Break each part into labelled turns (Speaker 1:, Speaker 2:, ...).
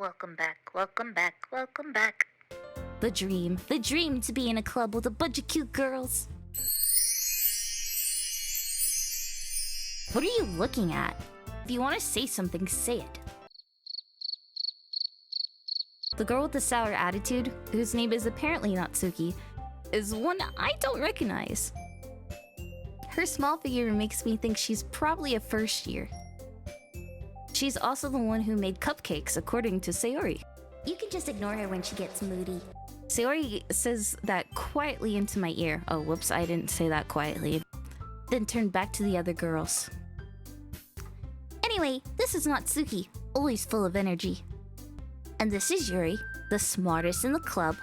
Speaker 1: Welcome back, welcome back, welcome back.
Speaker 2: The dream to be in a club with a bunch of cute girls. What are you looking at? If you want to say something, say it. The girl with the sour attitude, whose name is apparently Natsuki, is one I don't recognize. Her small figure makes me think she's probably a first year. She's also the one who made cupcakes, according to Sayori.
Speaker 3: You can just ignore her when she gets moody.
Speaker 2: Sayori says that quietly into my ear. Oh, whoops, I didn't say that quietly. Then turned back to the other girls.
Speaker 3: Anyway, this is Natsuki, always full of energy.
Speaker 2: And this is Yuri, the smartest in the club.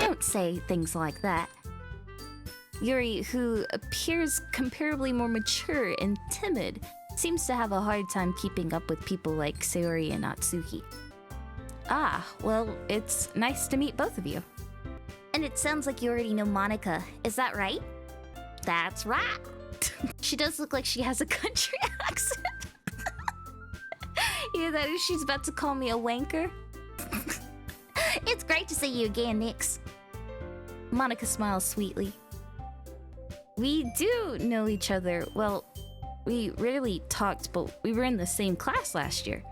Speaker 2: Don't say things like that. Yuri, who appears comparably more mature and timid, seems to have a hard time keeping up with people like Sayori and Natsuki. Ah, well, it's nice to meet both of you.
Speaker 3: And it sounds like you already know Monica, is that right?
Speaker 2: That's right. She does look like she has a country accent. Either that or she's about to call me a wanker.
Speaker 3: It's great to see you again, Nyx.
Speaker 2: Monica smiles sweetly. We do know each other. Well, we rarely talked, but we were in the same class last year.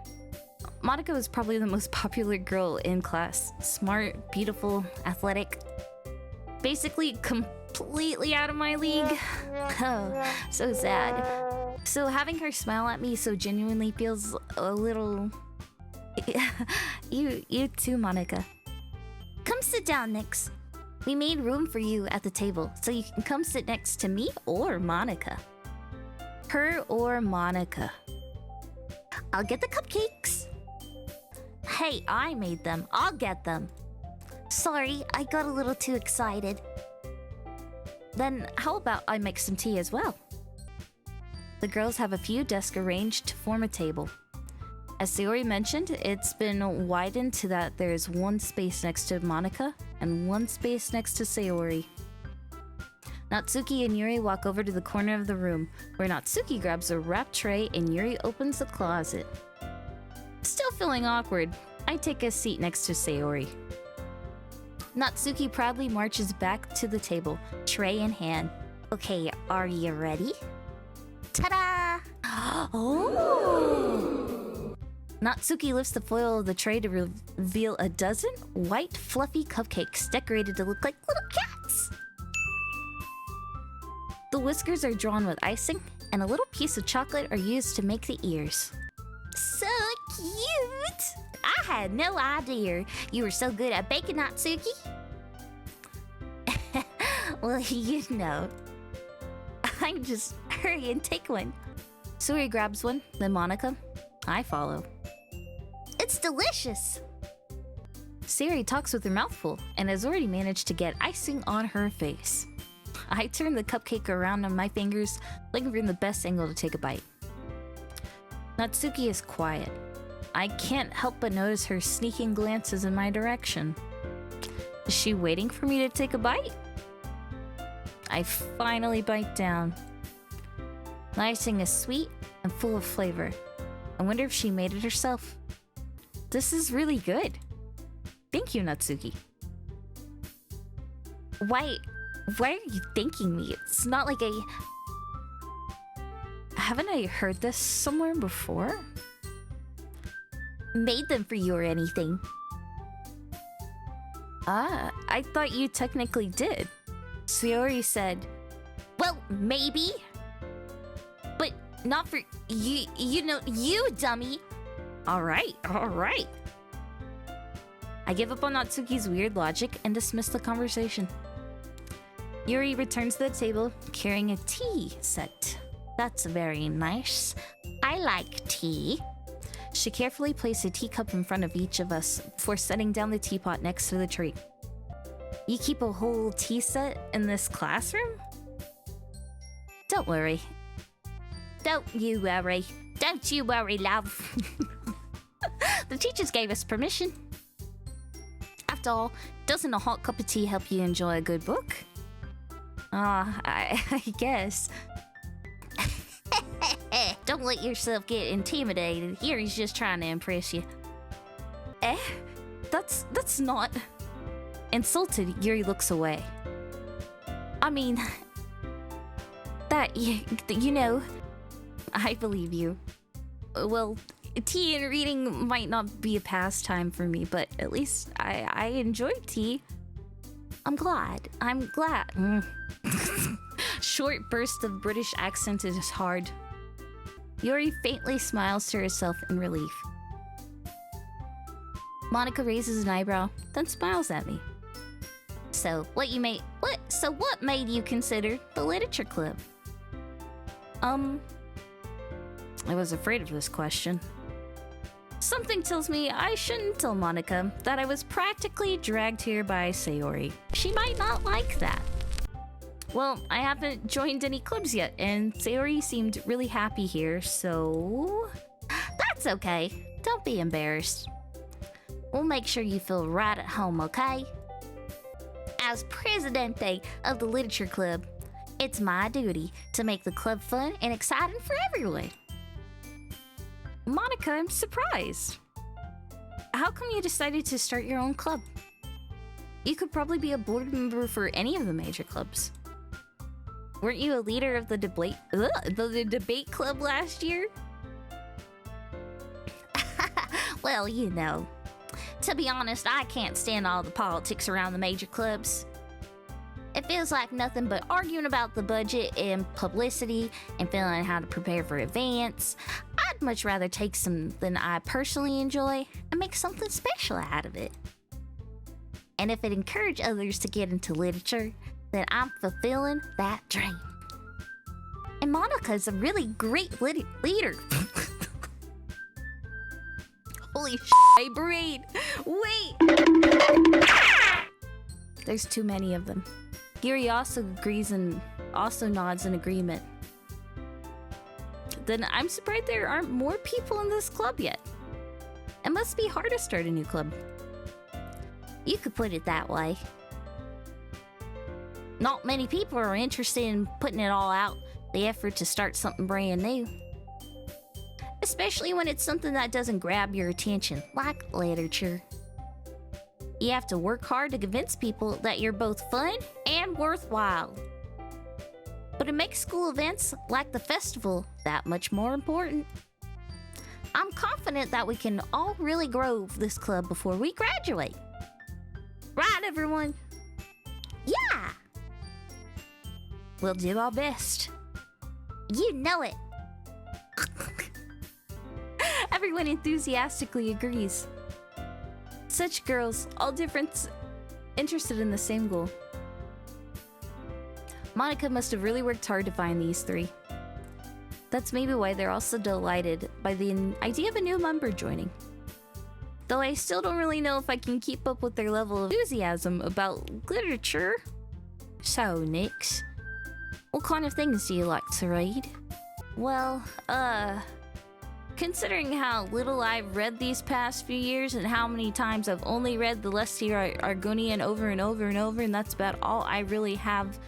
Speaker 2: Monica was probably the most popular girl in class. Smart, beautiful, athletic. Basically completely out of my league. Oh, so sad. So having her smile at me so genuinely feels a little... You too, Monica.
Speaker 3: Come sit down, Nyx. We made room for you at the table, so you can come sit next to me or Monica.
Speaker 2: Her or Monica.
Speaker 3: I'll get the cupcakes.
Speaker 2: Hey, I made them. I'll get them.
Speaker 3: Sorry, I got a little too excited.
Speaker 2: Then how about I make some tea as well? The girls have a few desks arranged to form a table. As Sayori mentioned, it's been widened to that there's one space next to Monica and one space next to Sayori. Natsuki and Yuri walk over to the corner of the room, where Natsuki grabs a wrapped tray and Yuri opens the closet. Still feeling awkward, I take a seat next to Sayori. Natsuki proudly marches back to the table, tray in hand.
Speaker 3: Okay, are you ready? Ta-da!
Speaker 2: Oh! Natsuki lifts the foil of the tray to reveal a dozen white, fluffy cupcakes decorated to look like little cats. The whiskers are drawn with icing, and a little piece of chocolate are used to make the ears.
Speaker 3: So cute! I had no idea you were so good at baking, Natsuki.
Speaker 2: Well, you know. I just hurry and take one. Suri grabs one, then Monica. I follow.
Speaker 3: It's delicious!
Speaker 2: Siri talks with her mouth full and has already managed to get icing on her face. I turn the cupcake around on my fingers, looking for the best angle to take a bite. Natsuki is quiet. I can't help but notice her sneaking glances in my direction. Is she waiting for me to take a bite? I finally bite down. The icing is sweet and full of flavor. I wonder if she made it herself. This is really good. Thank you, Natsuki. Why are you thanking me? It's not like Haven't I heard this somewhere before?
Speaker 3: Made them for you or anything.
Speaker 2: Ah, I thought you technically did. Sayori said,
Speaker 3: well, maybe. But not for you, you dummy.
Speaker 2: Alright. I give up on Natsuki's weird logic and dismiss the conversation. Yuri returns to the table, carrying a tea set. That's very nice. I like tea. She carefully placed a teacup in front of each of us before setting down the teapot next to the tree. You keep a whole tea set in this classroom? Don't worry.
Speaker 3: Don't you worry. Don't you worry, love.
Speaker 2: The teachers gave us permission. After all, doesn't a hot cup of tea help you enjoy a good book? I guess.
Speaker 3: Don't let yourself get intimidated. Yuri's just trying to impress you.
Speaker 2: That's not... Insulted, Yuri looks away. I mean... you know... I believe you. Well, tea and reading might not be a pastime for me, but at least I enjoy tea.
Speaker 3: I'm glad.
Speaker 2: Short burst of British accent is hard. Yuri faintly smiles to herself in relief. Monica raises an eyebrow, then smiles at me.
Speaker 3: So, what made you consider the literature club?
Speaker 2: I was afraid of this question. Something tells me I shouldn't tell Monica that I was practically dragged here by Sayori. She might not like that. Well, I haven't joined any clubs yet, and Sayori seemed really happy here, so...
Speaker 3: That's okay. Don't be embarrassed. We'll make sure you feel right at home, okay? As Presidente of the Literature Club, it's my duty to make the club fun and exciting for everyone.
Speaker 2: Monica, I'm surprised. How come you decided to start your own club? You could probably be a board member for any of the major clubs. Weren't you a leader of the debate club last year?
Speaker 3: Well, you know. To be honest, I can't stand all the politics around the major clubs. It feels like nothing but arguing about the budget and publicity and feeling how to prepare for events. I'd much rather take something I personally enjoy and make something special out of it. And if it encourages others to get into literature, then I'm fulfilling that dream. And Monica's a really great leader.
Speaker 2: Holy shit, brain! Wait! There's too many of them. Yuri also agrees and also nods in agreement. Then I'm surprised there aren't more people in this club yet. It must be hard to start a new club.
Speaker 3: You could put it that way. Not many people are interested in putting it all out, the effort to start something brand new. Especially when it's something that doesn't grab your attention, like literature. You have to work hard to convince people that you're both fun and worthwhile. But it makes school events like the festival that much more important. I'm confident that we can all really grow this club before we graduate. Right, everyone? Yeah!
Speaker 2: We'll do our best.
Speaker 3: You know it.
Speaker 2: Everyone enthusiastically agrees. Such girls, all different, interested in the same goal. Monica must have really worked hard to find these three. That's maybe why they're also delighted by the idea of a new member joining. Though I still don't really know if I can keep up with their level of enthusiasm about literature. So, Nyx, what kind of things do you like to read? Well, considering how little I've read these past few years and how many times I've only read the Lestier Argonian over and over and over, and that's about all I really have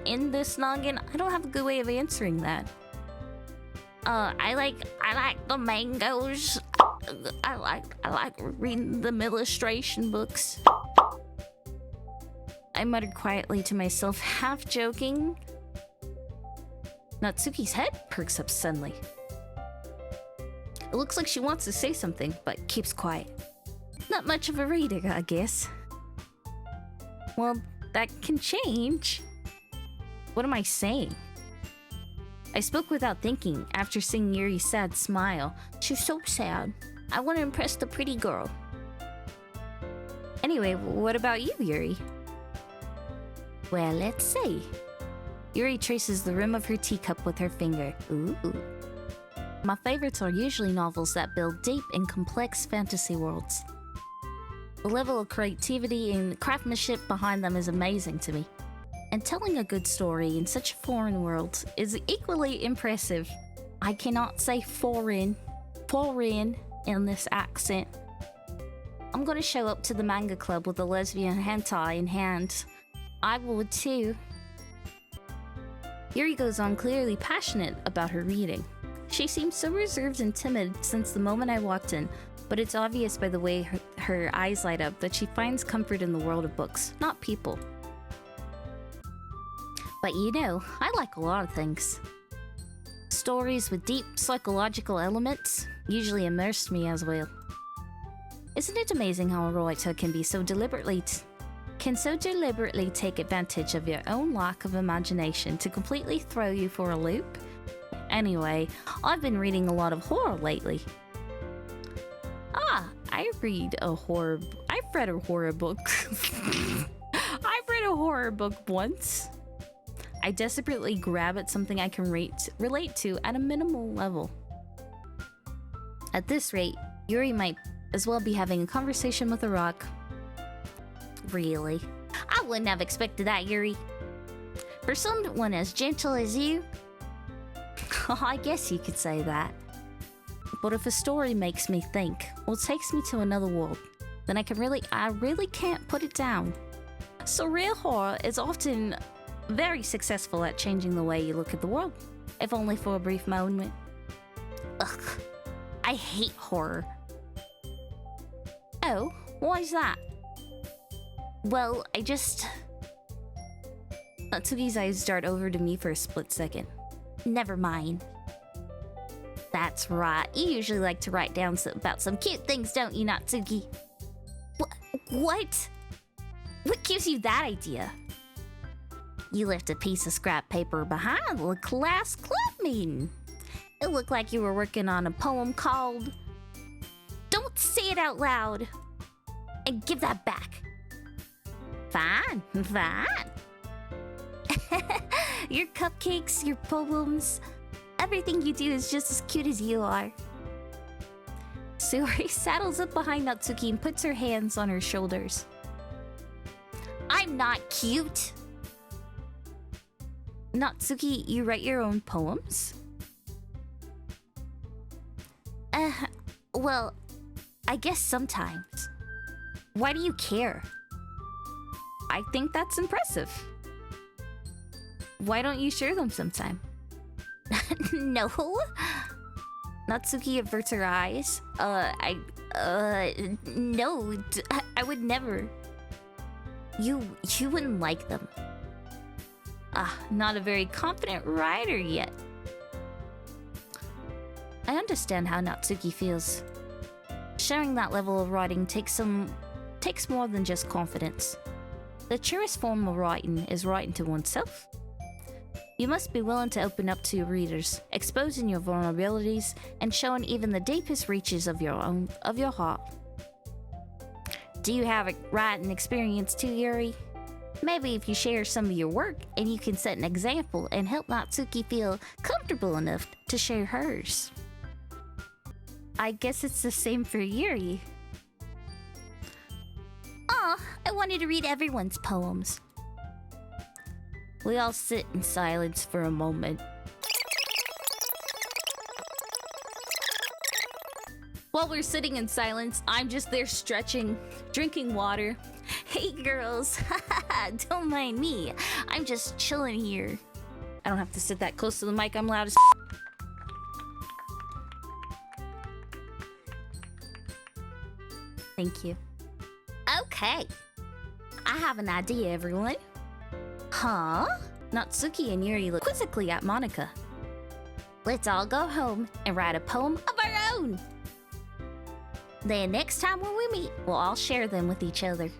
Speaker 2: in this noggin, I don't have a good way of answering that. I like the mangoes. I like reading the illustration books. I muttered quietly to myself, half joking. Natsuki's head perks up suddenly. It looks like she wants to say something, but keeps quiet. Not much of a reader, I guess. Well, that can change. What am I saying? I spoke without thinking after seeing Yuri's sad smile.
Speaker 3: She's so sad. I want to impress the pretty girl.
Speaker 2: Anyway, what about you, Yuri?
Speaker 3: Well, let's see.
Speaker 2: Yuri traces the rim of her teacup with her finger.
Speaker 3: Ooh.
Speaker 2: My favorites are usually novels that build deep and complex fantasy worlds. The level of creativity and craftsmanship behind them is amazing to me. And telling a good story in such a foreign world is equally impressive. I cannot say foreign in this accent. I'm gonna show up to the manga club with a lesbian hentai in hand. I would too. Yuri goes on, clearly passionate about her reading. She seemed so reserved and timid since the moment I walked in, but it's obvious by the way her eyes light up that she finds comfort in the world of books, not people. But you know, I like a lot of things. Stories with deep psychological elements usually immersed me as well. Isn't it amazing how a writer can be so deliberately take advantage of your own lack of imagination to completely throw you for a loop? Anyway, I've been reading a lot of horror lately. I've read a horror book. I've read a horror book once. I desperately grab at something I can relate to at a minimal level. At this rate, Yuri might as well be having a conversation with a rock.
Speaker 3: Really? I wouldn't have expected that, Yuri. For someone as gentle as you?
Speaker 2: I guess you could say that. But if a story makes me think, or takes me to another world, then I really can't put it down. So real horror is often very successful at changing the way you look at the world, if only for a brief moment.
Speaker 3: Ugh, I hate horror.
Speaker 2: Oh, why is that?
Speaker 3: Well,
Speaker 2: Natsuki's eyes dart over to me for a split second.
Speaker 3: Never mind. That's right. You usually like to write down about some cute things, don't you, Natsuki? What? What gives you that idea? You left a piece of scrap paper behind the class club meeting. It looked like you were working on a poem called... Don't say it out loud. And give that back. Fine, fine. Your cupcakes, your poems, everything you do is just as cute as you are.
Speaker 2: Suri saddles up behind Natsuki and puts her hands on her shoulders.
Speaker 3: I'm not cute.
Speaker 2: Natsuki, you write your own poems?
Speaker 3: Well, I guess sometimes. Why do you care?
Speaker 2: I think that's impressive. Why don't you share them sometime?
Speaker 3: No.
Speaker 2: Natsuki averts her eyes.
Speaker 3: No, I would never. You wouldn't like them.
Speaker 2: Not a very confident writer yet. I understand how Natsuki feels. Sharing that level of writing takes more than just confidence. The truest form of writing is writing to oneself. You must be willing to open up to your readers, exposing your vulnerabilities and showing even the deepest reaches of your heart. Do you have a writing experience too, Yuri? Maybe if you share some of your work and you can set an example and help Natsuki feel comfortable enough to share hers. I guess it's the same for Yuri.
Speaker 3: I wanted to read everyone's poems.
Speaker 2: We all sit in silence for a moment. While we're sitting in silence, I'm just there stretching, drinking water.
Speaker 3: Hey girls, don't mind me. I'm just chilling here.
Speaker 2: I don't have to sit that close to the mic, I'm loud as Thank you.
Speaker 3: Okay. I have an idea, everyone.
Speaker 2: Huh? Natsuki and Yuri look quizzically at Monika.
Speaker 3: Let's all go home and write a poem of our own. Then next time when we meet, we'll all share them with each other.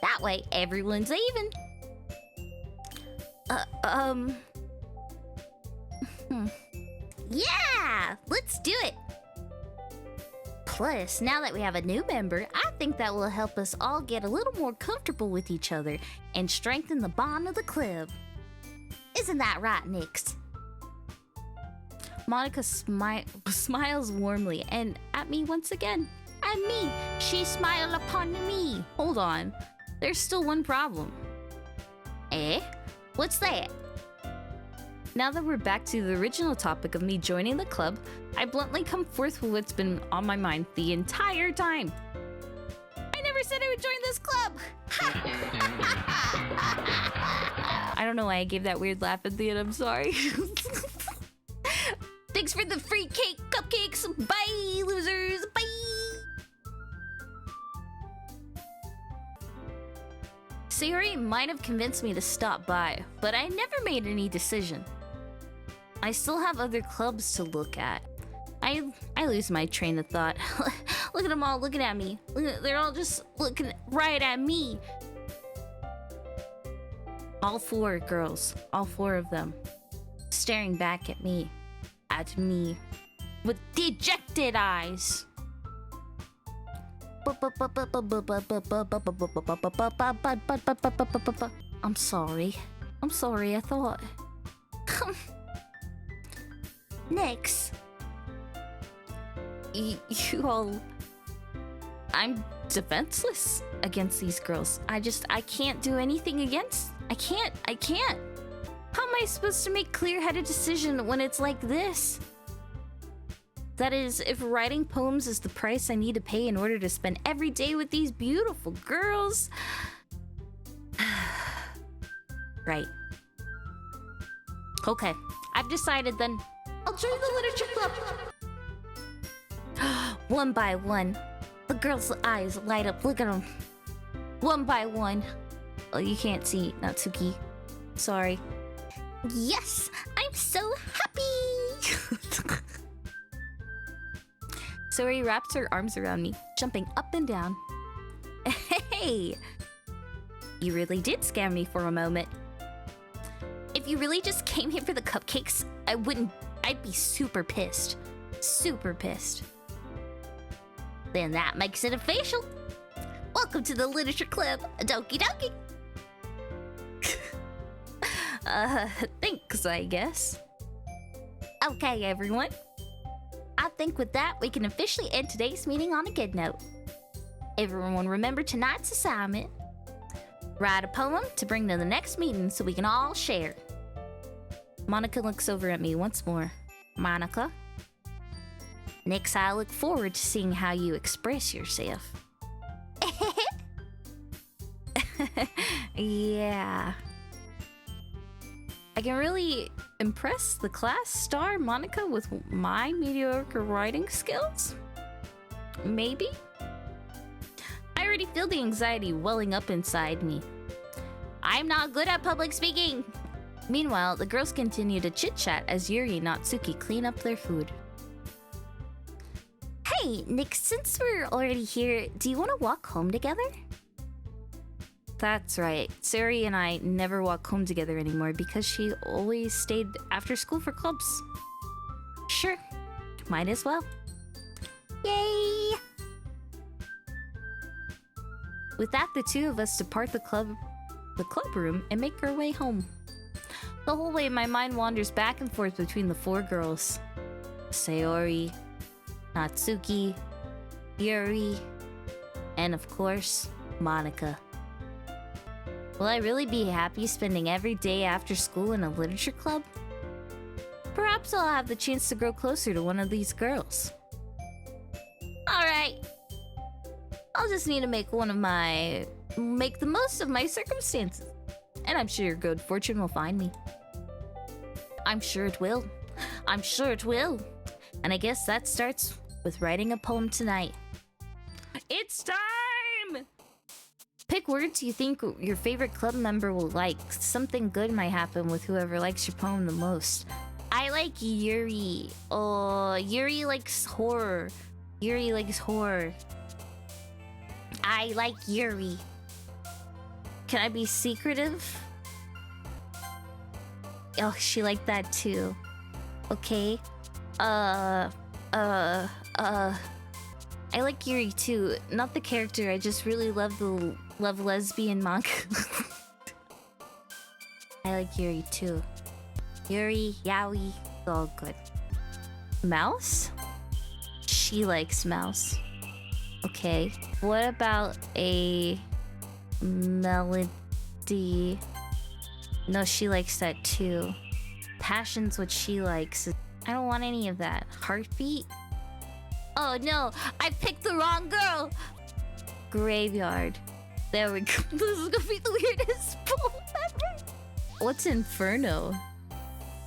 Speaker 3: That way, everyone's even. Yeah! Let's do it! Plus, now that we have a new member, I think that will help us all get a little more comfortable with each other and strengthen the bond of the club. Isn't that right, Nyx?
Speaker 2: Monika smiles warmly and at me once again.
Speaker 3: At me, she smiled upon me.
Speaker 2: Hold on, there's still one problem.
Speaker 3: Eh? What's that?
Speaker 2: Now that we're back to the original topic of me joining the club, I bluntly come forth with what's been on my mind the entire time.
Speaker 3: I never said I would join this club!
Speaker 2: I don't know why I gave that weird laugh at the end, I'm sorry.
Speaker 3: Do Thanks for the free cupcakes. Bye, losers. Bye.
Speaker 2: Sayori might have convinced me to stop by, but I never made any decision. I still have other clubs to look at. I lose my train of thought. Look at them all looking at me. They're all just looking right at me. All four girls, all four of them, staring back at me, with dejected eyes. I'm sorry, I thought.
Speaker 3: Nyx.
Speaker 2: You all... I'm defenseless against these girls. I can't do anything against... I can't. How am I supposed to make clear-headed decision when it's like this? That is, if writing poems is the price I need to pay in order to spend every day with these beautiful girls... Right. Okay, I've decided then.
Speaker 3: I'll join the literature club.
Speaker 2: One by one, the girls' eyes light up. Look at them. One by one. Oh, you can't see, Natsuki. Sorry.
Speaker 3: Yes, I'm so happy.
Speaker 2: Sayori wraps her arms around me, jumping up and down. Hey! You really did scam me for a moment. If you really just came here for the cupcakes, I'd be super pissed. Super pissed.
Speaker 3: Then that makes it official. Welcome to the literature club, Doki Doki.
Speaker 2: Thanks, I guess. Okay, everyone. I think with that, we can officially end today's meeting on a good note. Everyone remember tonight's assignment. Write a poem to bring to the next meeting so we can all share. Monica looks over at me once more. Monica? Nyx, I look forward to seeing how you express yourself. Yeah. I can really impress the class star Monica with my mediocre writing skills? Maybe? I already feel the anxiety welling up inside me. I'm not good at public speaking! Meanwhile, the girls continue to chit-chat as Yuri and Natsuki clean up their food.
Speaker 3: Hey, Nyx, since we're already here, do you want to walk home together?
Speaker 2: That's right. Sayori and I never walk home together anymore because she always stayed after school for clubs. Sure, might as well.
Speaker 3: Yay!
Speaker 2: With that, the two of us depart the club room and make our way home. The whole way, my mind wanders back and forth between the four girls. Sayori, Natsuki, Yuri, and of course, Monica. Will I really be happy spending every day after school in a literature club? Perhaps I'll have the chance to grow closer to one of these girls. Alright. I'll just need to make the most of my circumstances. And I'm sure your good fortune will find me. I'm sure it will. I'm sure it will. And I guess that starts with writing a poem tonight. It's time! Pick words you think your favorite club member will like. Something good might happen with whoever likes your poem the most. I like Yuri. Oh, Yuri likes horror. Yuri likes horror. I like Yuri. Can I be secretive? Oh, she liked that too. Okay. I like Yuri too. Not the character, I just really love lesbian manga. I like Yuri too. Yuri, Yaoi, it's all good. Mouse? She likes mouse. Okay. What about a melody? No, she likes that too. Passion's what she likes. I don't want any of that. Heartbeat? Oh no, I picked the wrong girl! Graveyard. There we go. This is gonna be the weirdest poem ever. What's Inferno?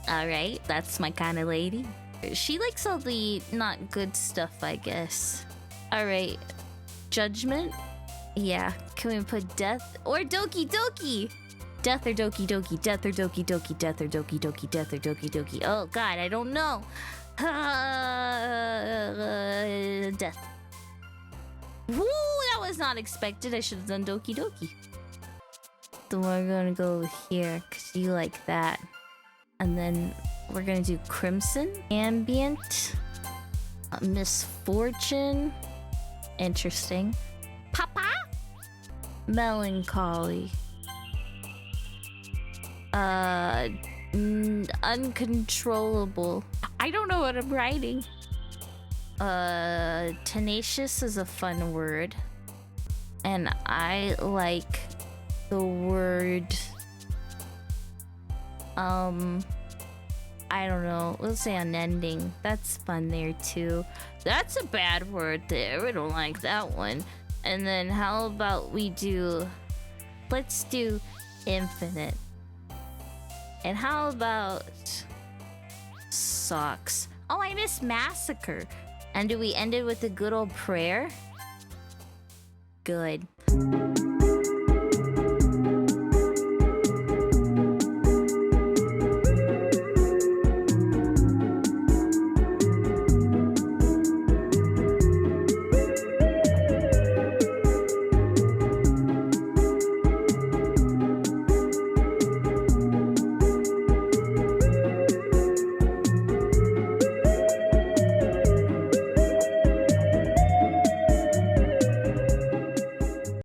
Speaker 2: Alright, that's my kind of lady. She likes all the not good stuff, I guess. Alright. Judgment? Yeah. Can we put death or Doki Doki? Death or Doki Doki, death or Doki Doki, death or Doki Doki, death or Doki Doki. Oh god, I don't know. Death. Woo, that was not expected. I should have done Doki Doki. Then we're gonna go here, because you like that. And then we're gonna do Crimson, Ambient, Misfortune. Interesting.
Speaker 3: Papa?
Speaker 2: Melancholy. Uncontrollable. I don't know what I'm writing. Tenacious is a fun word. And I like the word... I don't know. Let's say unending. That's fun there too. That's a bad word there. We don't like that one. And then how about we do... Let's do infinite. And how about socks? Oh, I missed massacre. And do we end it with a good old prayer? Good.